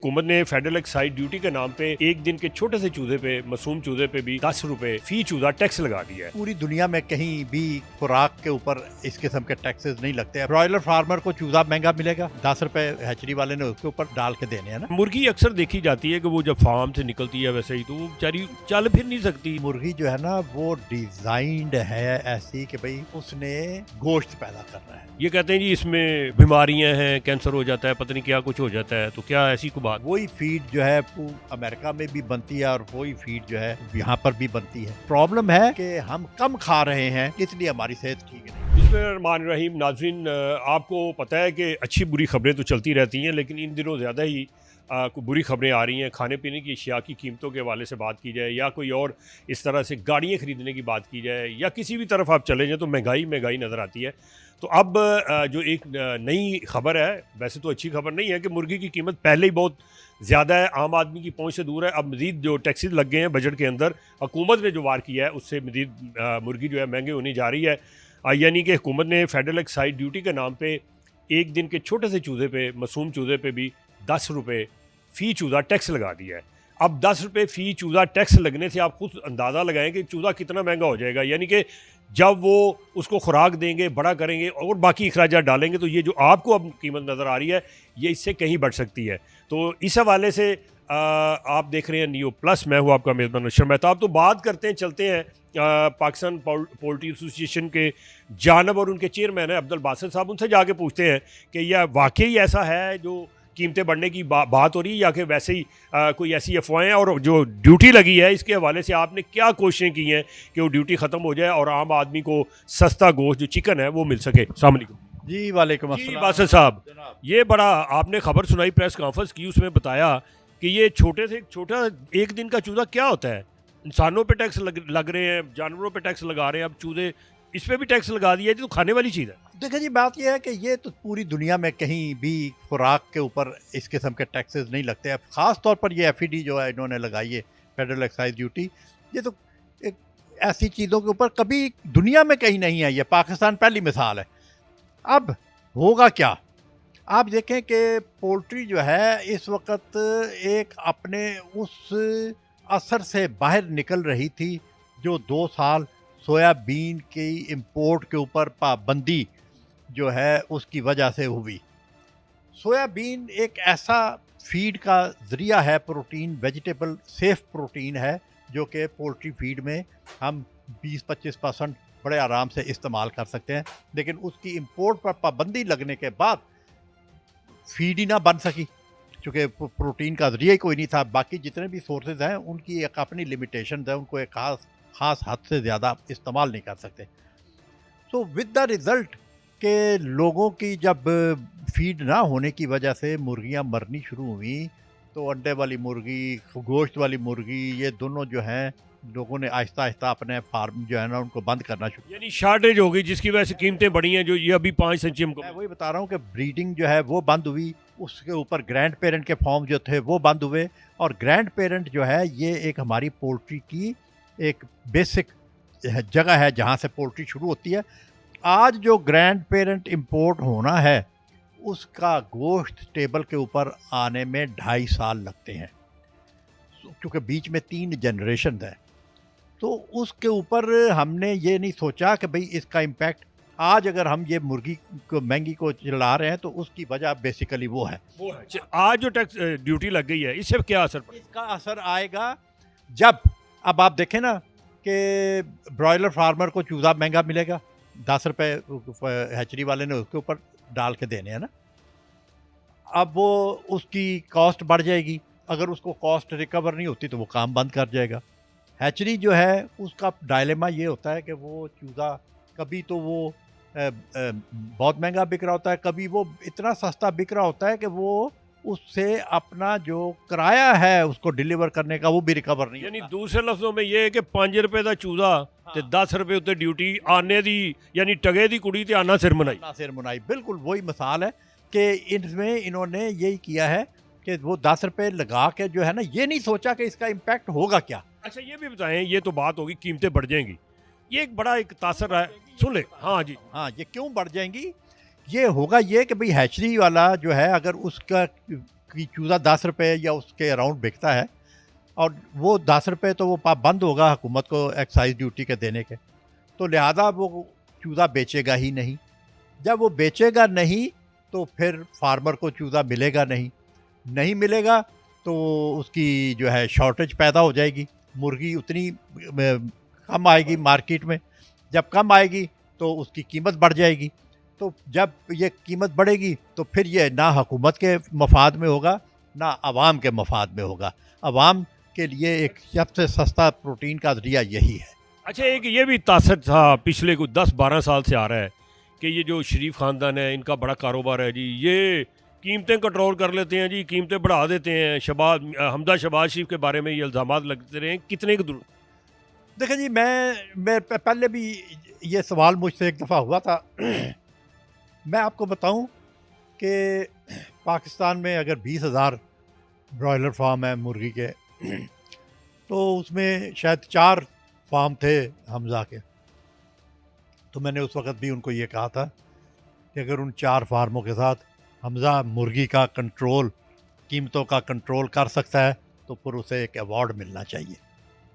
हुकूमत ने federal excise duty के नाम पे एक दिन के छोटे से चूजे पे, मासूम चूजे पे भी 10 रुपए फी चूजा टैक्स लगा दिया है। पूरी दुनिया में कहीं भी खुराक के ऊपर इस किस्म के टैक्सेस नहीं लगते हैं। ब्रॉयलर फार्मर को चूजा महंगा मिलेगा, 10 रुपए हैचरी वाले ने उसके ऊपर डाल के देने हैं ना। मुर्गी अक्सर देखी जाती है कि वो जब फार्म से निकलती है वैसे ही तो वो बेचारी चल फिर नहीं सकती। मुर्गी जो है ना वो डिजाइंड है ऐसी कि भाई उसने गोश्त पैदा करना है। ये कहते हैं जी इसमें बीमारियां हैं, कैंसर हो जाता है, पता नहीं क्या कुछ हो जाता है, तो क्या ऐसी कोई बात? वही फीड जो है वो अमेरिका में भी बनती है और वही फीड जो है यहाँ पर भी बनती है। प्रॉब्लम है कि हम कम खा रहे हैं इसलिए हमारी सेहत ठीक नहीं। बिस्मिल्लाहिर्रहमानिर्रहीम। नाज़रीन, आपको पता है कि अच्छी बुरी खबरें तो चलती रहती हैं, लेकिन इन दिनों ज़्यादा ही कोई बुरी खबरें आ रही हैं। खाने पीने की अशिया की कीमतों के हवाले से बात की जाए या कोई और इस तरह से गाड़ियाँ ख़रीदने की बात की जाए या किसी भी तरफ आप चले जाएँ तो महंगाई नज़र आती है। तो अब जो एक नई खबर है, वैसे तो अच्छी खबर नहीं है कि मुर्गी की कीमत पहले ही बहुत ज़्यादा है, आम आदमी की पहुंच से दूर है। अब मज़ीद जो टैक्सेस लग गए हैं बजट के अंदर, हुकूमत ने जो वार किया है उससे मज़ीद मुर्गी जो है महंगी होनी जा रही है। यानी कि हुकूमत ने फेडरल एक्साइज ड्यूटी के नाम पे एक दिन के छोटे से चूजे पे, मासूम चूजे पे भी 10 रुपये फ़ी चूज़ा टैक्स लगा दिया है। अब 10 रुपये फ़ी चूज़ा टैक्स लगने से आप खुद अंदाज़ा लगाएं कि चूज़ा कितना महंगा हो जाएगा। यानी कि जब वो उसको खुराक देंगे, बड़ा करेंगे और बाकी अखराजात डालेंगे तो ये जो आपको अब कीमत नज़र आ रही है ये इससे कहीं बढ़ सकती है। तो इस हवाले से आप देख रहे हैं नियो प्लस। मैं हूँ आपका मेज़बान अशरफ मेहताब। तो बात करते हैं, चलते हैं पाकिस्तान पोल्ट्री एसोसिएशन के जानब और उनके चेयरमैन हैं अब्दुल बासित साहब, उनसे जाके पूछते हैं कि यह वाकई ऐसा है जो कीमतें बढ़ने की बात हो रही है या कि वैसे ही कोई ऐसी अफवाहें, और जो ड्यूटी लगी है इसके हवाले से आपने क्या कोशिशें की हैं कि वो ड्यूटी ख़त्म हो जाए और आम आदमी को सस्ता गोश्त जो चिकन है वो मिल सके। अस्सलाम वालेकुम। जी वालेकुम जी अस्सलाम। बासित साहब, ये बड़ा आपने खबर सुनाई, प्रेस कॉन्फ्रेंस की, उसमें बताया कि ये छोटे से छोटा एक दिन का चूज़ा क्या होता है। इंसानों पे टैक्स लग रहे हैं, जानवरों पे टैक्स लगा रहे हैं, अब चूजे इस पर भी टैक्स लगा दिया। तो खाने वाली चीज़ है। देखिए जी, बात यह है कि ये तो पूरी दुनिया में कहीं भी खुराक के ऊपर इस किस्म के टैक्सेस नहीं लगते हैं। ख़ास तौर पर ये एफईडी जो है इन्होंने लगाई है, फेडरल एक्साइज ड्यूटी, ये तो एक ऐसी चीज़ों के ऊपर कभी दुनिया में कहीं नहीं है। ये पाकिस्तान पहली मिसाल है। अब होगा क्या, आप देखें कि पोल्ट्री जो है इस वक्त एक अपने उस असर से बाहर निकल रही थी जो 2 साल सोयाबीन की इंपोर्ट के ऊपर पाबंदी जो है उसकी वजह से हुई। सोयाबीन एक ऐसा फीड का ज़रिया है, प्रोटीन, वेजिटेबल सेफ प्रोटीन है जो कि पोल्ट्री फीड में हम 20-25% बड़े आराम से इस्तेमाल कर सकते हैं। लेकिन उसकी इंपोर्ट पर पाबंदी लगने के बाद फीड ही ना बन सकी क्योंकि प्रोटीन का ज़रिया ही कोई नहीं था। बाकी जितने भी सोर्सेज हैं उनकी एक अपनी लिमिटेशन है, उनको एक ख़ास हद से ज़्यादा इस्तेमाल नहीं कर सकते। सो विद द रिज़ल्ट के लोगों की जब फीड ना होने की वजह से मुर्गियां मरनी शुरू हुई तो अंडे वाली मुर्गी, गोश्त वाली मुर्गी, ये दोनों जो हैं लोगों ने आहिस्ता आहिस्ता अपने फार्म जो है ना उनको बंद करना शुरू। यानी शार्टेज हो गई जिसकी वजह से कीमतें बढ़ी हैं, जो ये अभी 5 सेंचुरी मैं वही बता रहा हूँ कि ब्रीडिंग जो है वो बंद हुई, उसके ऊपर ग्रैंड पेरेंट के फॉर्म जो थे वो बंद हुए। और ग्रैंड पेरेंट जो है ये एक हमारी पोल्ट्री की एक बेसिक जगह है जहाँ से पोल्ट्री शुरू होती है। आज जो ग्रैंड पेरेंट इंपोर्ट होना है उसका गोश्त टेबल के ऊपर आने में 2.5 साल लगते हैं क्योंकि बीच में 3 जनरेशन है। तो उसके ऊपर हमने ये नहीं सोचा कि भाई इसका इम्पैक्ट आज अगर हम ये मुर्गी को महंगी को चला रहे हैं तो उसकी वजह बेसिकली वो है। आज जो टैक्स ड्यूटी लग गई है इससे क्या असर पड़ेगा? इसका असर आएगा जब, अब आप देखें ना कि ब्रॉयलर फार्मर को चूज़ा महंगा मिलेगा, 10 रुपये हैचरी वाले ने उसके ऊपर डाल के देने हैं ना। अब वो उसकी कॉस्ट बढ़ जाएगी, अगर उसको कॉस्ट रिकवर नहीं होती तो वो काम बंद कर जाएगा। हैचरी जो है उसका डायलेमा ये होता है कि वो चूज़ा कभी तो वो बहुत महंगा बिक रहा होता है, कभी वो इतना सस्ता बिक रहा होता है कि वो उससे अपना जो किराया है उसको डिलीवर करने का वो भी रिकवर नहीं। यानी दूसरे लफ्जों में ये है कि 5 रुपए का चूजा ते 10 रुपए उत्ते ड्यूटी आने दी, यानी टगे दी कुड़ी ते आना सिर मनाई। बिल्कुल वही मिसाल है कि इसमें इन्होंने यही किया है कि वो 10 रुपए लगा के जो है ना, ये नहीं सोचा कि इसका इम्पैक्ट होगा क्या। अच्छा ये भी बताएं, ये तो बात होगी कीमतें बढ़ जाएंगी, ये एक बड़ा एक तासर है, सुन ले। हाँ जी, हाँ, ये क्यों बढ़ जाएंगी, ये होगा ये कि भाई हैचरी वाला जो है अगर उसका की चूज़ा 10 रुपये या उसके अराउंड बिकता है, और वो 10 रुपये तो वो बंद होगा हुकूमत को एक्साइज ड्यूटी के देने के, तो लिहाजा वो चूज़ा बेचेगा ही नहीं। जब वो बेचेगा नहीं तो फिर फार्मर को चूज़ा मिलेगा नहीं, नहीं मिलेगा तो उसकी जो है शॉर्टेज पैदा हो जाएगी, मुर्गी उतनी कम आएगी मार्केट में, जब कम आएगी तो उसकी कीमत बढ़ जाएगी, तो जब ये कीमत बढ़ेगी तो फिर ये ना हुकूमत के मफाद में होगा ना आवाम के मफाद में होगा। आवाम के लिए एक सबसे सस्ता प्रोटीन का ज़रिया यही है। अच्छा, एक ये भी तासर था पिछले कुछ 10-12 साल से आ रहा है कि ये जो शरीफ ख़ानदान है इनका बड़ा कारोबार है जी, ये कीमतें कंट्रोल कर लेते हैं जी, कीमतें बढ़ा देते हैं। हमजा शहबाज शरीफ के बारे में ये इल्ज़ामात लगते रहे, कितने की दूर? देखिए जी, मैं पहले भी ये सवाल मुझसे एक दफ़ा हुआ था। मैं आपको बताऊं कि पाकिस्तान में अगर 20,000 ब्रॉयलर फार्म है मुर्गी के, तो उसमें शायद 4 फार्म थे हमज़ा के। तो मैंने उस वक़्त भी उनको ये कहा था कि अगर उन 4 फार्मों के साथ हमज़ा मुर्गी का कंट्रोल, कीमतों का कंट्रोल कर सकता है तो फिर उसे एक अवार्ड मिलना चाहिए,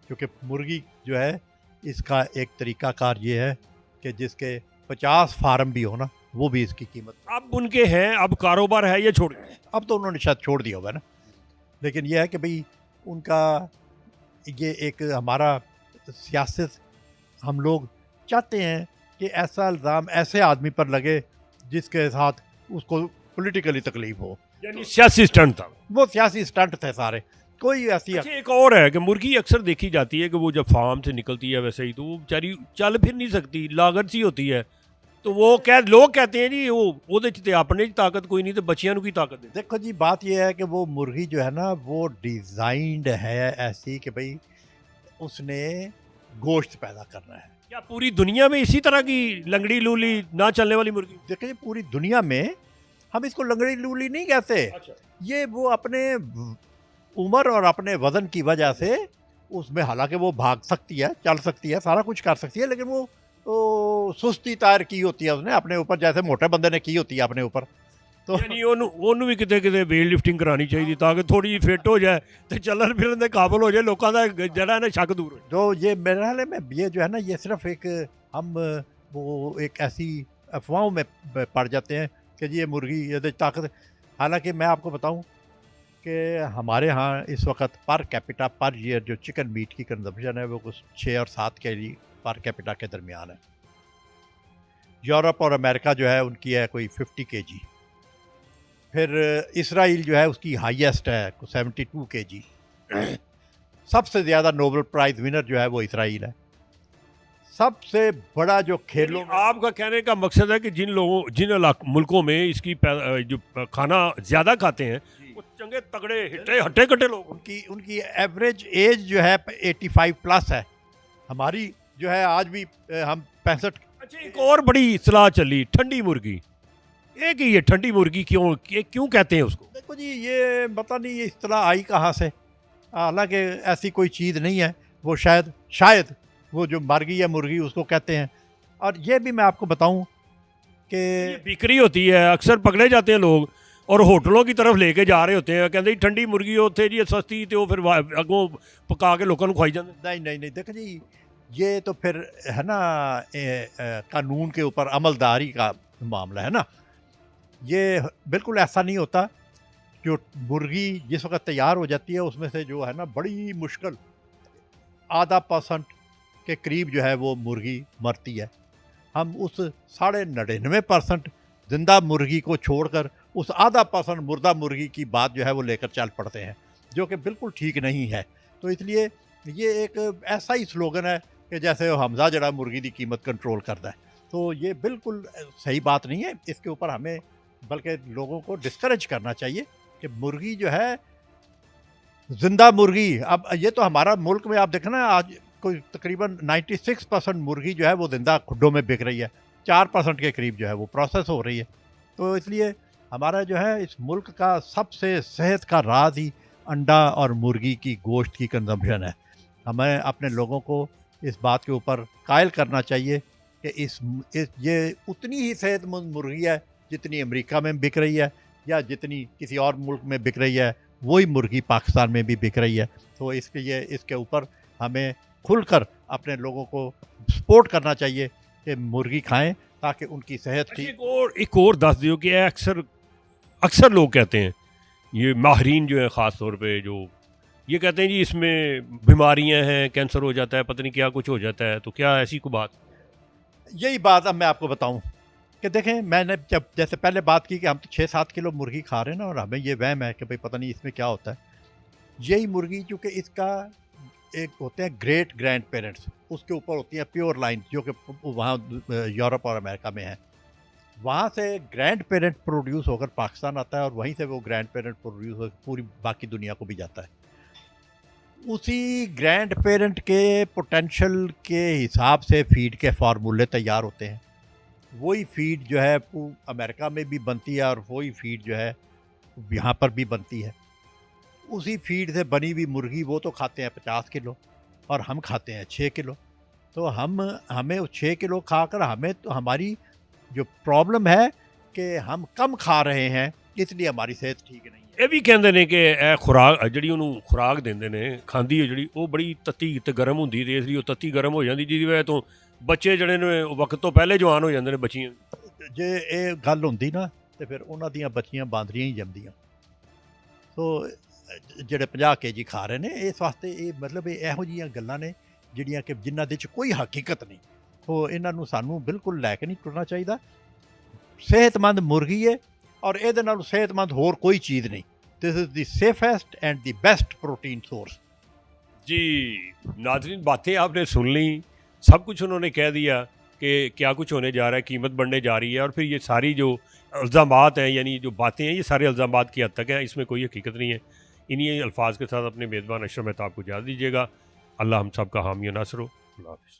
क्योंकि मुर्गी जो है इसका एक तरीक़ाकार ये है कि जिसके 50 फार्म भी हो ना, वो भी इसकी कीमत। अब उनके हैं, अब कारोबार है, ये छोड़ गए? अब तो उन्होंने शायद छोड़ दिया हुआ है ना, लेकिन यह है कि भाई उनका ये एक हमारा सियासत, हम लोग चाहते हैं कि ऐसा इल्ज़ाम ऐसे आदमी पर लगे जिसके साथ उसको पॉलिटिकली तकलीफ हो। यानी सियासी स्टंट था वो, सियासी स्टंट थे सारे, कोई ऐसी। अच्छा, एक और है कि मुर्गी अक्सर देखी जाती है कि वो जब फार्म से निकलती है वैसे ही तो वो बेचारी चल फिर नहीं सकती, लागत सी होती है, तो वो लोग कहते हैं जी वो अपने ताकत कोई नहीं तो बच्चियां की ताकत है। देखो जी, बात यह है कि वो मुर्गी जो है ना, वो डिज़ाइंड है ऐसी कि भाई उसने गोश्त पैदा करना है। क्या पूरी दुनिया में इसी तरह की लंगड़ी लूली ना चलने वाली मुर्गी? देखिए, पूरी दुनिया में हम इसको लंगड़ी लूली नहीं कहते। अच्छा। ये वो अपने उम्र और अपने वज़न की वजह से उसमें, हालांकि वो भाग सकती है, चल सकती है, सारा कुछ कर सकती है, लेकिन वो सुस्ती तार की होती है उसने अपने ऊपर, जैसे मोटे बंदे ने की होती है अपने ऊपर। तो यानी ਉਹਨੂੰ ਵੀ ਕਿਤੇ वेट लिफ्टिंग करानी चाहिए ताकि थोड़ी जी फिट हो जाए तो चलन फिरन के काबिल हो जाए, लोगों का जरा ना शक दूर हो। तो ये मेरे ख्याल में ये जो है ना, ये सिर्फ एक हम वो एक ऐसी अफवाहों में पड़ जाते हैं कि ये मुर्गी ये ताकत। हालांकि मैं आपको बताऊं कि हमारे यहाँ इस वक्त पर कैपिटा पर ईयर जो चिकन मीट की कंजम्पशन है वो कुछ 6 और 7 केजी पर कैपिटा के दरमियान है। यूरोप और अमेरिका जो है उनकी है कोई 50 केजी। फिर इसराइल जो है उसकी हाईएस्ट है 72 केजी। सबसे ज़्यादा नोबेल प्राइज़ विनर जो है वो इसराइल है। सबसे बड़ा जो खेलों, आपका कहने का मकसद है कि जिन मुल्कों में इसकी जो खाना ज़्यादा खाते हैं वो चंगे तगड़े हट्टे कट्टे लोग, उनकी एवरेज एज जो है 85 प्लस है। हमारी जो है आज भी हम 65। अच्छा, एक और बड़ी इस्तेलाह चली, ठंडी मुर्गी। एक ही ये ठंडी मुर्गी क्यों कहते हैं उसको? देखो जी, ये पता नहीं ये इस्तेलाह आई कहाँ से, हालांकि ऐसी कोई चीज़ नहीं है। वो शायद वो जो मर गई है मुर्गी उसको कहते हैं। और ये भी मैं आपको बताऊं कि बिक्री होती है, अक्सर पकड़े जाते हैं लोग और होटलों की तरफ लेके जा रहे होते हैं, कहते ठंडी मुर्गी उत्थे जी सस्ती, तो फिर अगों पका के लोगों को खुआई जाते। नहीं, देखो जी, ये तो फिर है ना कानून के ऊपर अमलदारी का मामला है ना। ये बिल्कुल ऐसा नहीं होता। जो मुर्गी जिस वक्त तैयार हो जाती है उसमें से जो है ना, बड़ी मुश्किल आधा % के करीब जो है वो मुर्गी मरती है। हम उस 99.5% ज़िंदा मुर्गी को छोड़कर उस आधा % मुर्दा मुर्गी की बात जो है वो लेकर चल पड़ते हैं, जो कि बिल्कुल ठीक नहीं है। तो इसलिए ये एक ऐसा ही स्लोगन है कि जैसे हमजा जड़ा मुर्गी की कीमत कंट्रोल करता है, तो ये बिल्कुल सही बात नहीं है। इसके ऊपर हमें बल्कि लोगों को डिस्करेज करना चाहिए कि मुर्गी जो है ज़िंदा मुर्गी, अब ये तो हमारा मुल्क में आप देखें ना, आज कोई तकरीबन 96% मुर्गी जो है वो ज़िंदा खुड्डों में बिक रही है, 4% के करीब जो है वो प्रोसेस हो रही है। तो इसलिए हमारा जो है इस मुल्क का सबसे सेहत का राज ही अंडा और मुर्गी की गोश्त की कंजम्पशन है। हमें अपने लोगों को इस बात के ऊपर कायल करना चाहिए कि ये उतनी ही सेहतमंद मुर्गी है जितनी अमेरिका में बिक रही है, یا جتنی کسی اور ملک میں بک رہی ہے وہی مرغی پاکستان میں بھی بک رہی ہے. تو اس لیے اس کے اوپر ہمیں کھل کر اپنے لوگوں کو سپورٹ کرنا چاہیے کہ مرغی کھائیں تاکہ ان کی صحت اچھا، ٹھیک. ایک اور دس دیو کہ اکثر لوگ کہتے ہیں، یہ ماہرین جو ہیں خاص طور پہ جو یہ کہتے ہیں جی اس میں بیماریاں ہیں، کینسر ہو جاتا ہے، پتہ نہیں کیا کچھ ہو جاتا ہے، تو کیا ایسی کوئی بات؟ یہی بات اب میں آپ کو بتاؤں کہ دیکھیں، میں نے جب جیسے پہلے بات کی کہ ہم تو 6-7 کلو مرغی کھا رہے ہیں نا، اور ہمیں یہ وہم ہے کہ بھئی پتہ نہیں اس میں کیا ہوتا ہے. یہی مرغی چونکہ اس کا ایک ہوتے ہیں گریٹ گرینڈ پیرنٹس، اس کے اوپر ہوتی ہیں پیور لائن جو کہ وہاں یورپ اور امریکہ میں ہیں. وہاں سے گرینڈ پیرنٹ پروڈیوس ہو کر پاکستان آتا ہے اور وہیں سے وہ گرینڈ پیرنٹ پروڈیوس ہو کر پوری باقی دنیا کو بھی جاتا ہے. اسی گرینڈ پیرنٹ کے پوٹینشل کے حساب سے فیڈ کے فارمولے تیار ہوتے ہیں. وہی فیڈ جو ہے امریکہ میں بھی بنتی ہے اور وہی فیڈ جو ہے یہاں پر بھی بنتی ہے. اسی فیڈ سے بنی ہوئی مرغی وہ تو کھاتے ہیں 50 کلو اور ہم کھاتے ہیں 6 کلو. تو ہمیں 6 کلو کھا کر ہمیں تو ہماری جو پرابلم ہے کہ ہم کم کھا رہے ہیں، اس لیے ہماری صحت ٹھیک نہیں ہے. ਇਹ ਵੀ ਕਹਿੰਦੇ ਨੇ ਕਿ ਇਹ ਖੁਰਾਕ ਜਿਹੜੀ ਉਹਨੂੰ ਖੁਰਾਕ ਦਿੰਦੇ ਨੇ ਖਾਂਦੀ ਹੈ ਜਿਹੜੀ ਉਹ ਬੜੀ ਤੱਤੀ ਤੇ ਗਰਮ ਹੁੰਦੀ ਤੇ ਇਸ ਲਈ ਉਹ ਤੱਤੀ ਗਰਮ ਹੋ ਜਾਂਦੀ ਜਿਹਦੀ ਵਜ੍ਹਾ ਤੋਂ ਬੱਚੇ ਜਿਹੜੇ ਨੇ ਉਹ ਵਕਤ ਤੋਂ ਪਹਿਲੇ ਜਵਾਨ ਹੋ ਜਾਂਦੇ ਨੇ ਬੱਚੀਆਂ. ਜੇ ਇਹ ਗੱਲ ਹੁੰਦੀ ਨਾ ਤੇ ਫਿਰ ਉਹਨਾਂ ਦੀਆਂ ਬੱਚੀਆਂ ਬਾਂਦਰੀਆਂ ਹੀ ਜੰਮਦੀਆਂ. ਸੋ ਜਿਹੜੇ 50 kg ਖਾ ਰਹੇ ਨੇ ਇਸ ਵਾਸਤੇ ਇਹ ਮਤਲਬ ਇਹ ਇਹੋ ਜਿਹੀਆਂ ਗੱਲਾਂ ਨੇ ਜਿਹੜੀਆਂ ਕਿ ਜਿਨ੍ਹਾਂ ਦੇ 'ਚ ਕੋਈ ਹਕੀਕਤ ਨਹੀਂ. ਸੋ ਇਹਨਾਂ ਨੂੰ ਸਾਨੂੰ ਬਿਲਕੁਲ ਲੈ ਕੇ ਨਹੀਂ ਟੁਰਨਾ ਚਾਹੀਦਾ. ਸਿਹਤਮੰਦ ਮੁਰਗੀ ਹੈ اور ਇਹਦੇ ਨਾਲੋਂ ਸਿਹਤਮੰਦ ਹੋਰ ਕੋਈ ਚੀਜ਼ ਨਹੀਂ. This is the safest and the best protein source. جی ناظرین، باتیں آپ نے سن لیں، سب کچھ انہوں نے کہہ دیا کہ کیا کچھ ہونے جا رہا ہے، قیمت بڑھنے جا رہی ہے، اور پھر یہ ساری جو الزامات ہیں یعنی جو باتیں ہیں یہ سارے الزامات کی حد تک ہیں، اس میں کوئی حقیقت نہیں ہے. انہی الفاظ کے ساتھ اپنے میزبان اشرف مہتاب کو اجازت دیجیے گا. اللہ ہم سب کا حامی و ناصر ہو. اللہ حافظ.